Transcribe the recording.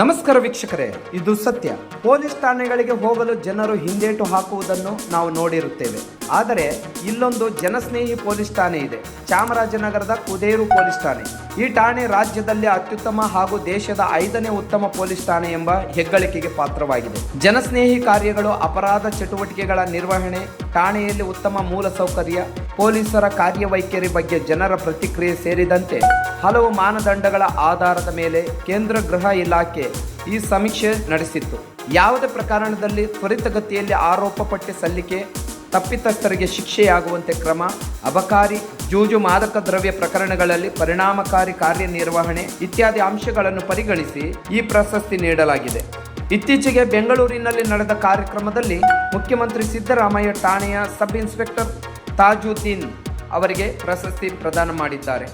ನಮಸ್ಕಾರ ವೀಕ್ಷಕರೇ, ಇದು ಸತ್ಯ. ಪೊಲೀಸ್ ಠಾಣೆಗಳಿಗೆ ಹೋಗಲು ಜನರು ಹಿಂದೇಟು ಹಾಕುವುದನ್ನು ನಾವು ನೋಡಿರುತ್ತೇವೆ. ಆದರೆ ಇಲ್ಲೊಂದು ಜನಸ್ನೇಹಿ ಪೊಲೀಸ್ ಠಾಣೆ ಇದೆ. ಚಾಮರಾಜನಗರದ ಕುದೇರು ಪೊಲೀಸ್ ಠಾಣೆ. ಈ ಠಾಣೆ ರಾಜ್ಯದಲ್ಲಿ ಅತ್ಯುತ್ತಮ ಹಾಗೂ ದೇಶದ 5ನೇ ಉತ್ತಮ ಪೊಲೀಸ್ ಠಾಣೆ ಎಂಬ ಹೆಗ್ಗಳಿಕೆಗೆ ಪಾತ್ರವಾಗಿದೆ. ಜನಸ್ನೇಹಿ ಕಾರ್ಯಗಳು, ಅಪರಾಧ ಚಟುವಟಿಕೆಗಳ ನಿರ್ವಹಣೆ, ಠಾಣೆಯಲ್ಲಿ ಉತ್ತಮ ಮೂಲ ಸೌಕರ್ಯ, ಪೊಲೀಸರ ಕಾರ್ಯವೈಖರಿ ಬಗ್ಗೆ ಜನರ ಪ್ರತಿಕ್ರಿಯೆ ಸೇರಿದಂತೆ ಹಲವು ಮಾನದಂಡಗಳ ಆಧಾರದ ಮೇಲೆ ಕೇಂದ್ರ ಗೃಹ ಇಲಾಖೆ ಈ ಸಮೀಕ್ಷೆ ನಡೆಸಿತ್ತು. ಯಾವುದೇ ಪ್ರಕರಣದಲ್ಲಿ ತ್ವರಿತಗತಿಯಲ್ಲಿ ಆರೋಪ ಪಟ್ಟಿ ಸಲ್ಲಿಕೆ, ತಪ್ಪಿತಸ್ಥರಿಗೆ ಶಿಕ್ಷೆಯಾಗುವಂತೆ ಕ್ರಮ, ಅಬಕಾರಿ, ಜೂಜು, ಮಾದಕ ದ್ರವ್ಯ ಪ್ರಕರಣಗಳಲ್ಲಿ ಪರಿಣಾಮಕಾರಿ ಕಾರ್ಯನಿರ್ವಹಣೆ ಇತ್ಯಾದಿ ಅಂಶಗಳನ್ನು ಪರಿಗಣಿಸಿ ಈ ಪ್ರಶಸ್ತಿ ನೀಡಲಾಗಿದೆ. ಇತ್ತೀಚೆಗೆ ಬೆಂಗಳೂರಿನಲ್ಲಿ ನಡೆದ ಕಾರ್ಯಕ್ರಮದಲ್ಲಿ ಮುಖ್ಯಮಂತ್ರಿ ಸಿದ್ದರಾಮಯ್ಯ ಠಾಣೆಯ ಸಬ್ ಇನ್ಸ್ಪೆಕ್ಟರ್ ತಾಜುದ್ದೀನ್ ಅವರಿಗೆ ಪ್ರಶಸ್ತಿ ಪ್ರದಾನ ಮಾಡಿದ್ದಾರೆ.